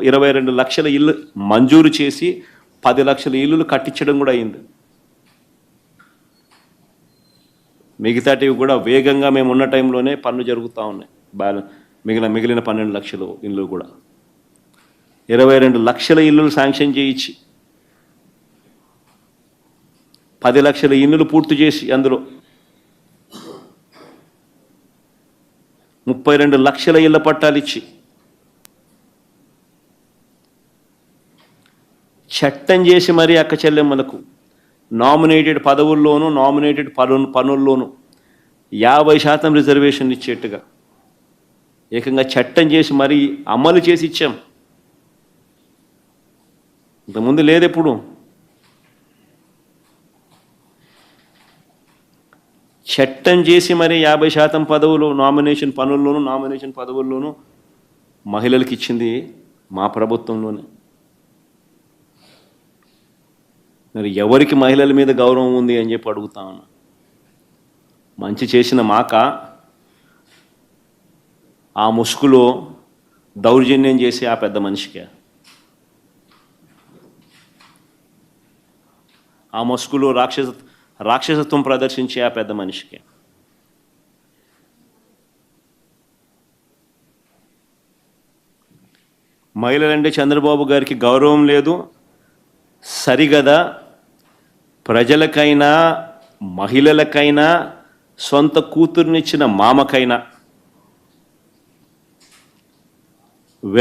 22 లక్షల ఇల్లు మంజూరు చేసి 10 లక్షల ఇల్లులు కట్టించడం కూడా అయింది. మిగతాటివి కూడా వేగంగా మేము ఉన్న టైంలోనే పనులు జరుగుతూ ఉన్నాయి. మిగిలిన 12 లక్షల ఇల్లు కూడా 22 లక్షల ఇల్లులు శాంక్షన్ చేయించి 10 లక్షల ఇల్లులు పూర్తి చేసి అందులో 32 లక్షల ఇళ్ల పట్టాలు ఇచ్చి చట్టం చేసి మరీ అక్క చెల్లెమ్మలకు నామినేటెడ్ పదవుల్లోనూ నామినేటెడ్ పనుల్లోనూ 50% రిజర్వేషన్ ఇచ్చేట్టుగా ఏకంగా చట్టం చేసి మరీ అమలు చేసి ఇచ్చాం. ఇంతకుముందు లేదు. ఎప్పుడు చట్టం చేసి మరి 50% పదవులు నామినేషన్ పదవుల్లోనూ మహిళలకు ఇచ్చింది మా ప్రభుత్వంలోనే. మరి ఎవరికి మహిళల మీద గౌరవం ఉంది అని చెప్పి అడుగుతా ఉన్నా. మంచి చేసిన మాక ఆ ముసుగులో దౌర్జన్యం చేసి ఆ పెద్ద మనిషికే, ఆ ముసుగులో రాక్షసత్వం ప్రదర్శించే ఆ పెద్ద మనిషికి. మహిళలంటే చంద్రబాబు గారికి గౌరవం లేదు. సరిగదా ప్రజలకైనా మహిళలకైనా సొంత కూతుర్నిచ్చిన మామకైనా